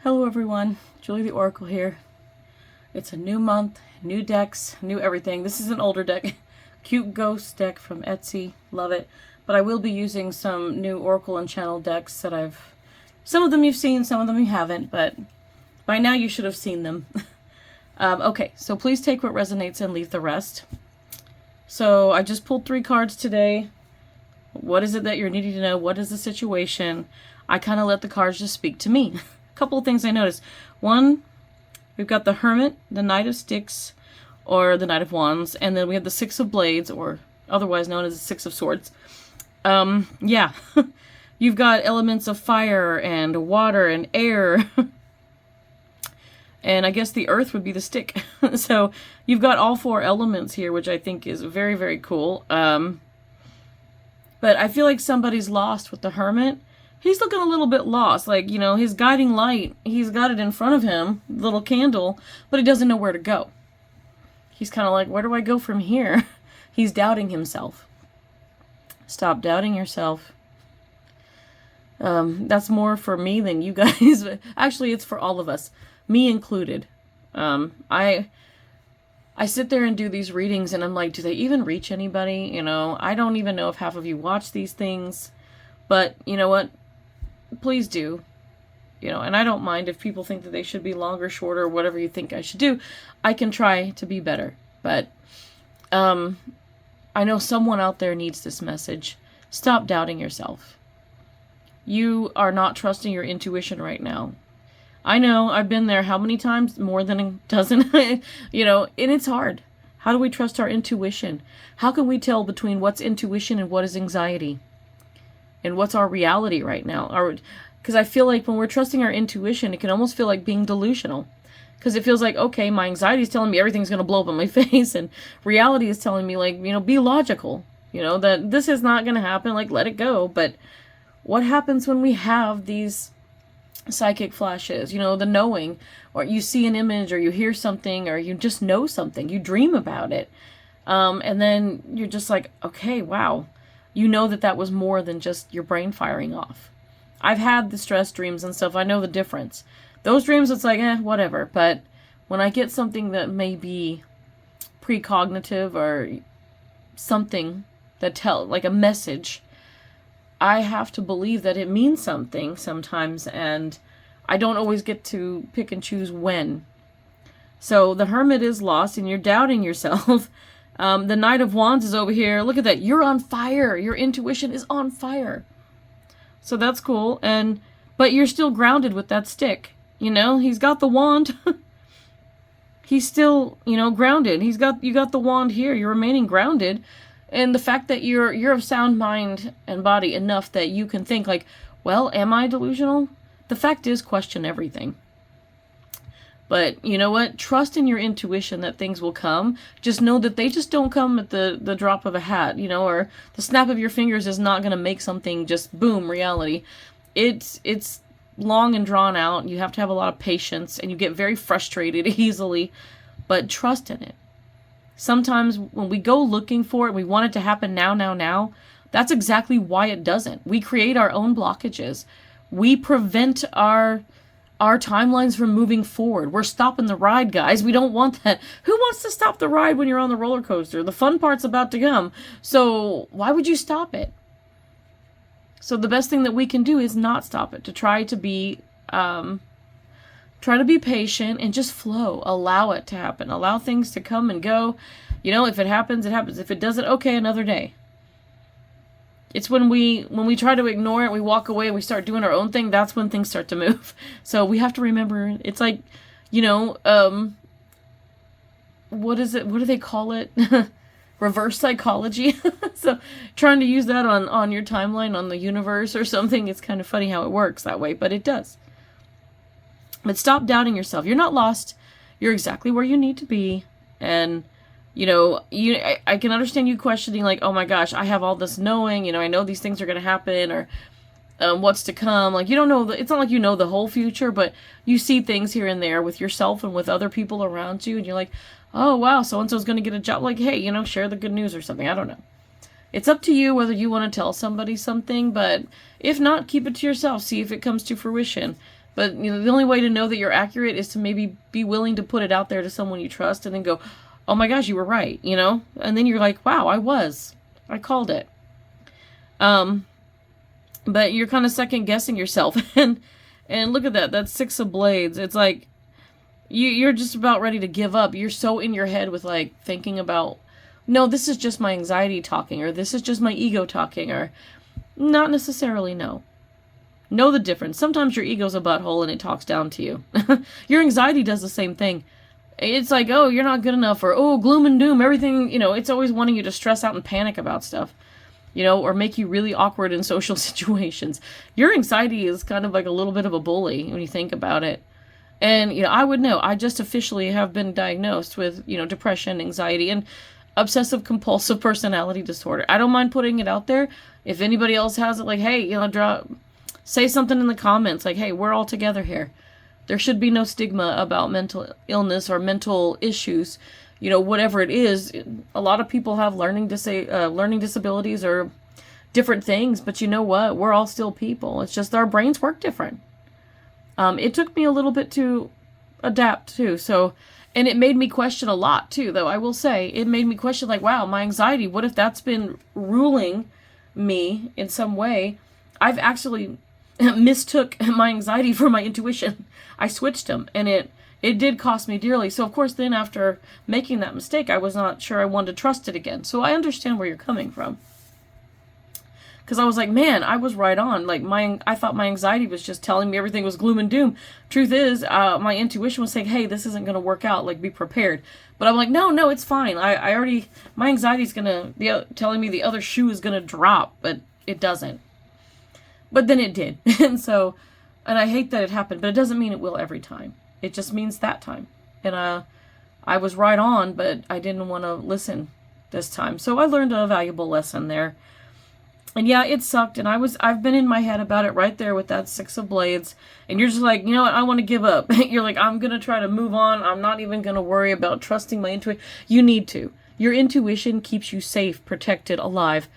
Hello everyone, Julie the Oracle here. It's a new month, new decks, new everything. This is an older deck, cute ghost deck from Etsy, love it. But I will be using some new Oracle and Channel decks that some of them you've seen, some of them you haven't, but by now you should have seen them. Okay, so please take what resonates and leave the rest. So I just pulled 3 cards today. What is it that you're needing to know? What is the situation? I kind of let the cards just speak to me. Couple of things I noticed. One, we've got the Hermit, the Knight of Sticks, or the Knight of Wands, and then we have the Six of Blades, or otherwise known as the Six of Swords. Yeah. You've got elements of fire and water and air. And I guess the earth would be the stick. So you've got all 4 elements here, which I think is very, very cool. But I feel like somebody's lost with the Hermit. He's looking a little bit lost, like, his guiding light, he's got it in front of him, the little candle, but he doesn't know where to go. He's kind of like, where do I go from here? He's doubting himself. Stop doubting yourself. That's more for me than you guys. Actually, it's for all of us, me included. I sit there and do these readings, and I'm like, do they even reach anybody? I don't even know if half of you watch these things, but you know what? Please do, and I don't mind if people think that they should be longer, shorter, whatever you think I should do. I can try to be better, but I know someone out there needs this message. Stop doubting yourself. You are not trusting your intuition right now. I know, I've been there how many times? More than a dozen, and it's hard. How do we trust our intuition? How can we tell between what's intuition and what is anxiety? And what's our reality right now? Because I feel like when we're trusting our intuition, it can almost feel like being delusional. Because it feels like, okay, my anxiety is telling me everything's going to blow up in my face, and reality is telling me, like, be logical. That this is not going to happen, like, let it go. But what happens when we have these psychic flashes, the knowing, or you see an image, or you hear something, or you just know something, you dream about it, and then you're just like, okay, wow. You know that was more than just your brain firing off. I've had the stress dreams and stuff. I know the difference. Those dreams, it's like, whatever. But when I get something that may be precognitive or something that like a message, I have to believe that it means something sometimes, and I don't always get to pick and choose when. So the Hermit is lost, and you're doubting yourself. The Knight of Wands is over here. Look at that. You're on fire. Your intuition is on fire. So that's cool. But you're still grounded with that stick. He's got the wand. He's still, grounded. You got the wand here. You're remaining grounded. And the fact that you're of sound mind and body enough that you can think like, well, am I delusional? The fact is, question everything. But you know what? Trust in your intuition that things will come. Just know that they just don't come at the drop of a hat, or the snap of your fingers is not going to make something just boom, reality. It's long and drawn out. You have to have a lot of patience, and you get very frustrated easily, but trust in it. Sometimes when we go looking for it, we want it to happen now, that's exactly why it doesn't. We create our own blockages. We prevent our timelines from moving forward. We're stopping the ride, guys. We don't want that. Who wants to stop the ride when you're on the roller coaster? The fun part's about to come. So why would you stop it? So the best thing that we can do is not stop it. To try to be patient and just flow. Allow it to happen. Allow things to come and go. If it happens, it happens. If it doesn't, okay, another day. It's when we try to ignore it, we walk away, and we start doing our own thing, that's when things start to move. So we have to remember, it's like, what is it? What do they call it? Reverse psychology. So trying to use that on your timeline, on the universe or something, it's kind of funny how it works that way, but it does. But stop doubting yourself. You're not lost. You're exactly where you need to be. And I can understand you questioning, like, oh my gosh, I have all this knowing, I know these things are going to happen, or what's to come. Like, you don't know, it's not like you know the whole future, but you see things here and there with yourself and with other people around you, and you're like, oh wow, so-and-so's going to get a job. Like, hey, share the good news or something. I don't know. It's up to you whether you want to tell somebody something, but if not, keep it to yourself. See if it comes to fruition. But, the only way to know that you're accurate is to maybe be willing to put it out there to someone you trust and then go, oh my gosh, you were right, And then you're like, wow, I called it. But you're kind of second guessing yourself. And look at that. That's 6 of Blades. It's like you're just about ready to give up. You're so in your head with like thinking about, no, this is just my anxiety talking, or this is just my ego talking, or not necessarily. No. Know the difference. Sometimes your ego's a butthole and it talks down to you. Your anxiety does the same thing. It's like, oh, you're not good enough, or, oh, gloom and doom, everything, it's always wanting you to stress out and panic about stuff, or make you really awkward in social situations. Your anxiety is kind of like a little bit of a bully when you think about it. And, I would know. I just officially have been diagnosed with, depression, anxiety, and obsessive compulsive personality disorder. I don't mind putting it out there. If anybody else has it, like, hey, say something in the comments, like, hey, we're all together here. There should be no stigma about mental illness or mental issues, whatever it is. A lot of people have learning disabilities or different things, but you know what? We're all still people. It's just our brains work different. It took me a little bit to adapt too. So, and it made me question a lot too, though. I will say it made me question, like, wow, my anxiety, what if that's been ruling me in some way? I've actually mistook my anxiety for my intuition. I switched them, and it did cost me dearly. So of course then after making that mistake, I was not sure I wanted to trust it again. So I understand where you're coming from. Because I was like, man, I was right on. Like I thought my anxiety was just telling me everything was gloom and doom. Truth is, my intuition was saying, hey, this isn't going to work out. Like, be prepared. But I'm like, no, it's fine. I already, my anxiety's going to be telling me the other shoe is going to drop, but it doesn't. But then it did. And I hate that it happened, but it doesn't mean it will every time. It just means that time. And I was right on, but I didn't want to listen this time. So I learned a valuable lesson there. And yeah, it sucked. And I've been in my head about it right there with that 6 of Blades. And you're just like, you know what? I want to give up. You're like, I'm going to try to move on. I'm not even going to worry about trusting my intuition. You need to. Your intuition keeps you safe, protected, alive.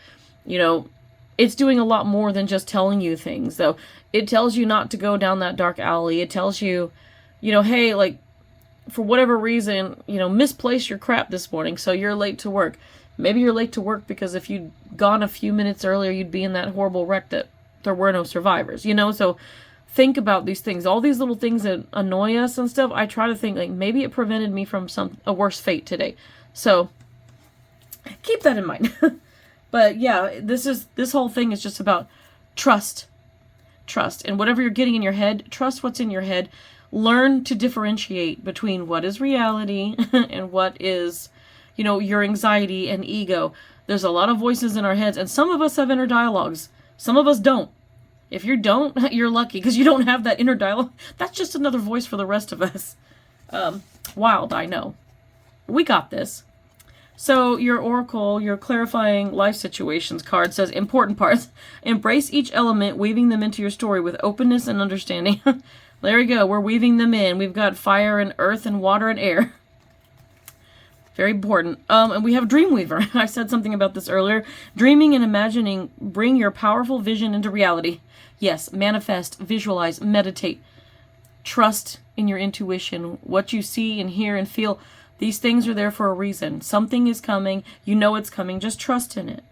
It's doing a lot more than just telling you things, though. It tells you not to go down that dark alley. It tells you, hey, like, for whatever reason, misplace your crap this morning, so you're late to work. Maybe you're late to work because if you'd gone a few minutes earlier, you'd be in that horrible wreck that there were no survivors, So think about these things. All these little things that annoy us and stuff, I try to think, like, maybe it prevented me from a worse fate today. So keep that in mind. But yeah, this whole thing is just about trust. Trust. And whatever you're getting in your head, trust what's in your head. Learn to differentiate between what is reality and what is, your anxiety and ego. There's a lot of voices in our heads, and some of us have inner dialogues. Some of us don't. If you don't, you're lucky, because you don't have that inner dialogue. That's just another voice for the rest of us. Wild, I know. We got this. So your oracle, your clarifying life situations card says, important parts. Embrace each element, weaving them into your story with openness and understanding. There we go. We're weaving them in. We've got fire and earth and water and air. Very important. And we have Dreamweaver. I said something about this earlier. Dreaming and imagining bring your powerful vision into reality. Yes, manifest, visualize, meditate. Trust in your intuition. What you see and hear and feel. These things are there for a reason. Something is coming. You know it's coming. Just trust in it.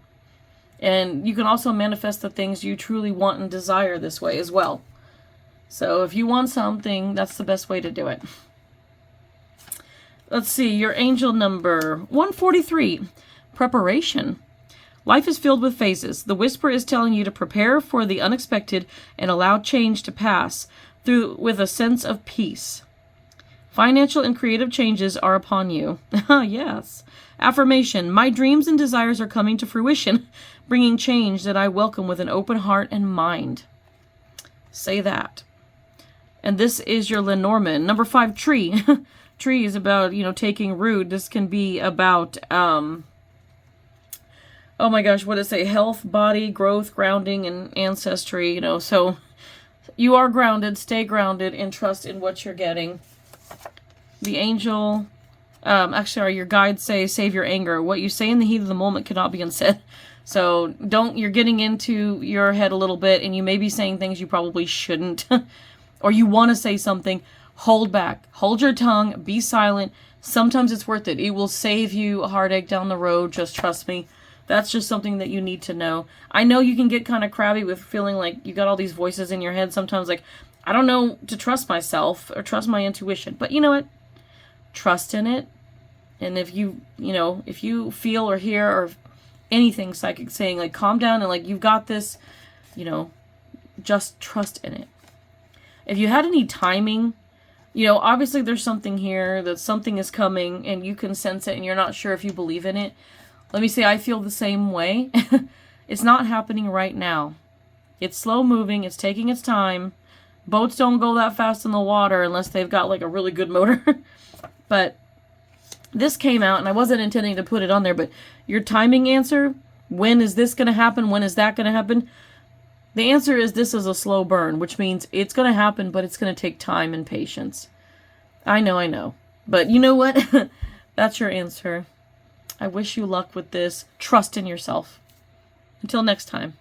And you can also manifest the things you truly want and desire this way as well. So if you want something, that's the best way to do it. Let's see. Your angel number 143. Preparation. Life is filled with phases. The whisper is telling you to prepare for the unexpected and allow change to pass through with a sense of peace. Financial and creative changes are upon you. Yes. Affirmation. My dreams and desires are coming to fruition, bringing change that I welcome with an open heart and mind. Say that. And this is your Lenormand. Number 5, tree. Tree is about, taking root. This can be about, oh my gosh, what does it say? Health, body, growth, grounding, and ancestry, So you are grounded. Stay grounded and trust in what you're getting. The angel, your guides say, save your anger. What you say in the heat of the moment cannot be unsaid. So you're getting into your head a little bit, and you may be saying things you probably shouldn't. or you want to say something, hold back. Hold your tongue. Be silent. Sometimes it's worth it. It will save you a heartache down the road. Just trust me. That's just something that you need to know. I know you can get kind of crabby with feeling like you got all these voices in your head sometimes, like, I don't know to trust myself or trust my intuition. But you know what? Trust in it. And if if you feel or hear or anything psychic saying, like, calm down and, like, you've got this, just trust in it. If you had any timing, obviously there's something here, that something is coming and you can sense it and you're not sure if you believe in it. Let me say, I feel the same way. It's not happening right now. It's slow moving. It's taking its time. Boats don't go that fast in the water unless they've got, like, a really good motor. But this came out, and I wasn't intending to put it on there, but your timing answer, when is this going to happen? When is that going to happen? The answer is this is a slow burn, which means it's going to happen, but it's going to take time and patience. I know. But you know what? That's your answer. I wish you luck with this. Trust in yourself. Until next time.